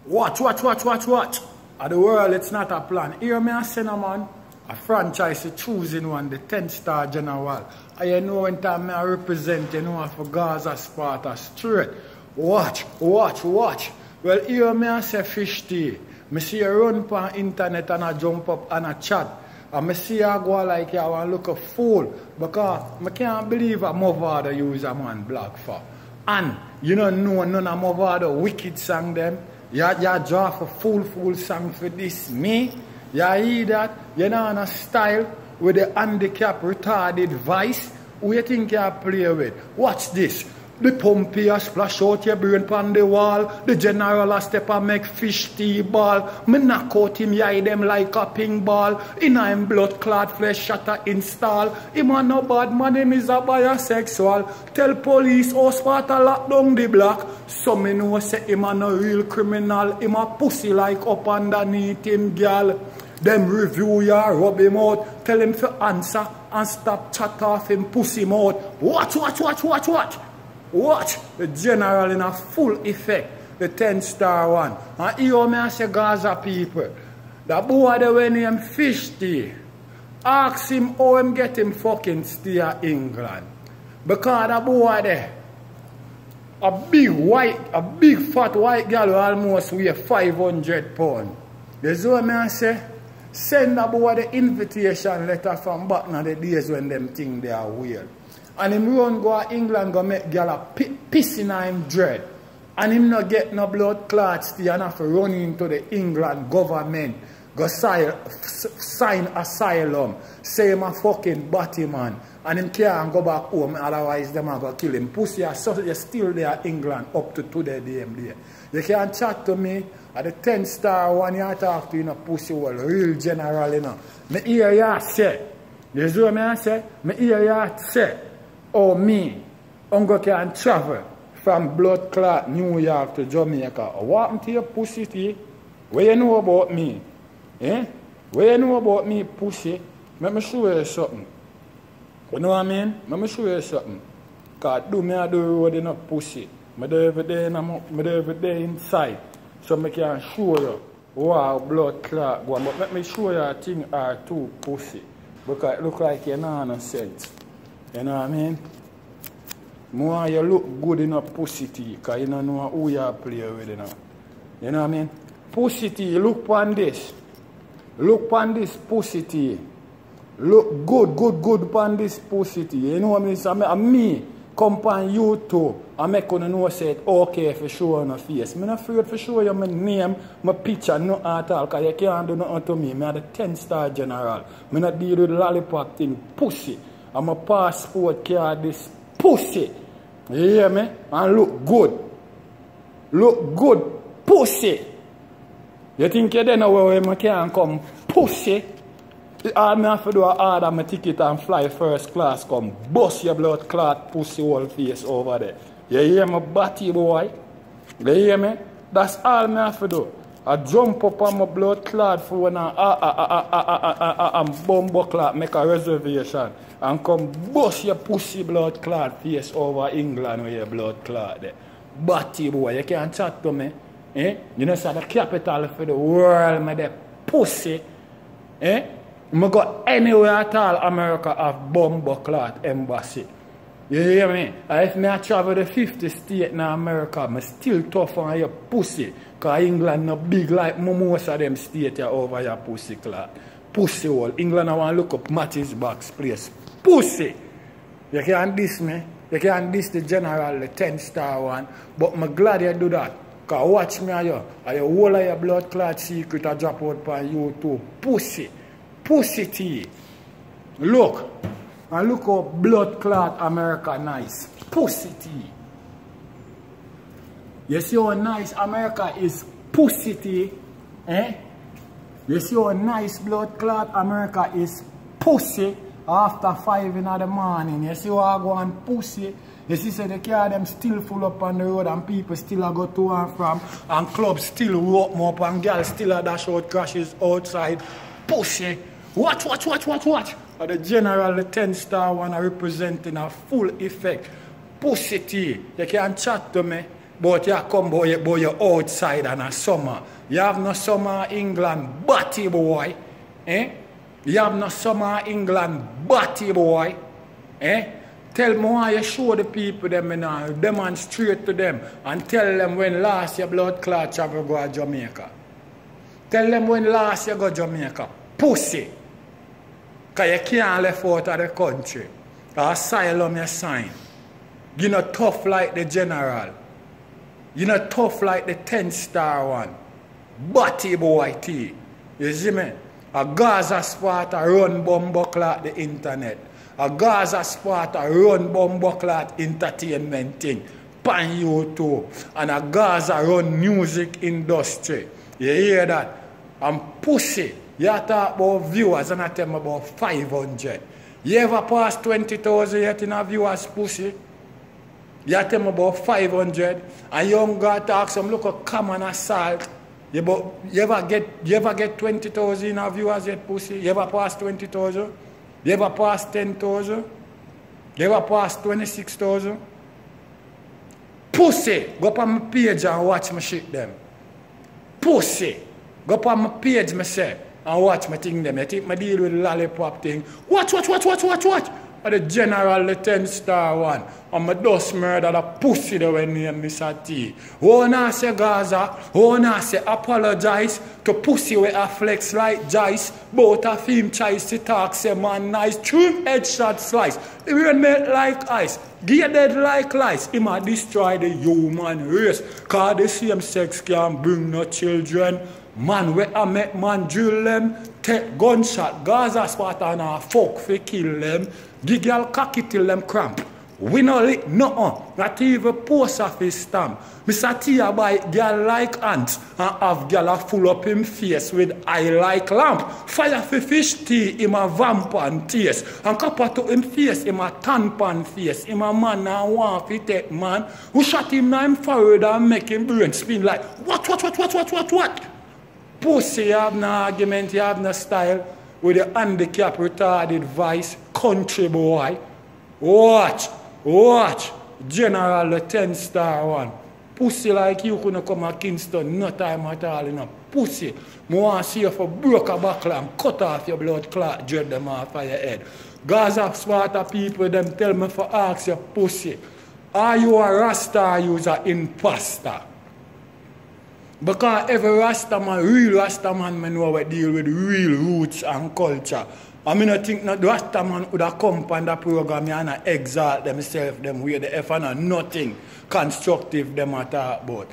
Watch. At the world, it's not a plan. Hear me I say, no, man. A franchise is choosing one, the 10-star general. I know when time I represent, you know, for Gaza Sparta Seh. Watch. Well, hear me I say fish tea. I see you run on internet and I jump up and I chat. And I see you go like you want to look a fool. Because I can't believe a mother use a man black for. And you don't know none of my father wicked song them. You draw for fool song for this. Me? You hear that? You know on a style with the handicap retarded voice. Who you think you play with? Watch this. The pumpy a splash out your brain on the wall. The general a step and make fish tea ball. Me knock out him, yai them like a ping ball. In him blood clot flesh shatter install. Him a no bad man, him is a bisexual. Tell police how Sparta lock down the block. So me know say him a no real criminal. Him a pussy like up underneath him girl. Them review ya, rub him out. Tell him to answer and stop chat off him pussy mouth. Watch. Watch the general in a full effect, the 10-star one. And here me I say Gaza people, the boy that when him fish tea, ask him how him get him fucking stay in England. Because the boy there, a big fat white girl who almost weigh 500 pounds. That's what me I say, send the boy the invitation letter from back in the days when them think they are weird. And him run go to England go make gyal a piss in him dread. And him not get no blood clots still and have to run into the England government. Go sign asylum. Say him a fucking batty man. And him can't go back home, otherwise them are going to kill him. Pussy are still there in England up to today damn day. You can't chat to me at the 10-star one you talk to, you know, pussy well, real general, you know. Me hear ya say. You see what I say? Me hear ya say. Oh, me, Uncle can travel from blood clot New York to Jamaica. What happened to your pussy tea? What you know about me? Eh? What you know about me, pussy? Let me show you something. You know what I mean? Let me show you something. Because I do road in a pussy. I do every day inside. So I can show you wow blood clot go on. But let me show you a thing or two pussy. Because it look like you know no sense. You know what I mean? More you look good in a pussy tea, because you don't know who you play with, you know. You know what I mean? Pussy tea, look on this. Look on this pussy tea. Look good on this pussy tea. You know what I mean? So me come on YouTube and make you know say it okay for show on a face. I'm not afraid for show you my name, my picture, no at all, because you can't do nothing to me. I'm the 10-star general. I'm not deal with lollipop thing, pussy. I'm a passport card, this pussy. You hear me? And look good. Look good, pussy. You think you don't know where I can come, pussy? All I have to do is order my ticket and fly first class, come bust your blood clot pussy whole face over there. You hear me, batty boy? You hear me? That's all I have to do. I jump up on my blood clot for when I'm bumbo clot, make a reservation and come bust your pussy blood clot face over England with your blood clot there. Batty boy, you can't chat to me. Eh? You know, so the capital for the world, my the pussy. Eh? I go anywhere at all, America have bumbo clot embassy. You hear me? And if I travel the 50 state in America, I'm still tough on your pussy. Because England not big like most of them states over your pussy clot. Pussy hole. England I want to look up Mattis Box place. Pussy! You can't diss me. You can't diss the general, the 10-star one. But I'm glad you do that. Because watch me and you whole of your blood clot secret I drop out on YouTube. Pussy. Pussy tea. Look. And look how blood clot America nice. Pussy tea. You see how nice America is pussy tea? Eh? You see how nice blood clot America is pussy after 5 in the morning. You see how I go on pussy? You see so the car them still full up on the road and people still a go to and from and clubs still walk up and girls still a dash out crashes outside. Pussy. Watch. And the general, the 10-star one are representing a full effect. Pussy tea. You can chat to me. But you come boy, you're outside and a summer. You have no summer England, batty boy. Eh? You have no summer England, batty boy. Eh? Tell me why you show the people them and demonstrate to them and tell them when last your blood clot travel go to Jamaica. Tell them when last you go to Jamaica. Pussy. Because you can't left out of the country. Asylum you sign. You're not tough like the general. You're not tough like the 10-star one. Batty boy T. You see me? A Gaza Sparta run bumbuckle at the internet. A Gaza Sparta run bumbuckle at entertainment thing. Pan YouTube. And a Gaza run music industry. You hear that? And pussy. You talk about viewers and I tell them about 500. You ever pass 20,000 yet in a viewers pussy? You tell them about 500. And you don't got to ask them, look at common assault. You ever get 20,000 in a viewers yet pussy? You ever pass 20,000? You ever pass 10,000? You ever pass 26,000? Pussy! Go up on my page and watch my shit them. Pussy! Go up on my page, me say, and watch my thing them. You think I deal with the lollipop thing? Watch! Or the general, the 10-star one. And my dust murder the pussy that when name Mr. T. Oh, now say Gaza. Oh, now say apologize to pussy with a flex like Jice. Both of him tries to talk, say man nice. Trim headshot slice. The rain melt like ice. Get dead like lice. He might destroy the human race. Cause the same sex can bring no children. Man, where I met man drill them. Take gunshot. Gaza Sparta and a fuck for kill them. Give y'all cocky till them cramp. We no lick nothing. Not even post office stamp. Mr. T buy girl like ants and have girl full up him face with eye like lamp. Fire for fish tea him a vamp and taste. And copper to him face him a tan pan face. Him a man and want to take man. Who shot him now him forward and make him brain spin like what? Pussy, you have no argument, you have no style. With the handicap retarded voice, country boy. Watch. General, the 10-star one. Pussy like you couldn't come to Kingston, no time at all, you know. Pussy. I want to see you for broke a buckle and cut off your blood clot, dread them off of your head. Gaza Sparta people, them tell me for ask you, pussy. Are you a Rasta or you an imposter? Because every Rasta man, real Rasta man, I know we deal with real roots and culture. I mean, I think that the Rasta man would have come on the program and exalt themselves, them way the F and nothing constructive them talk about.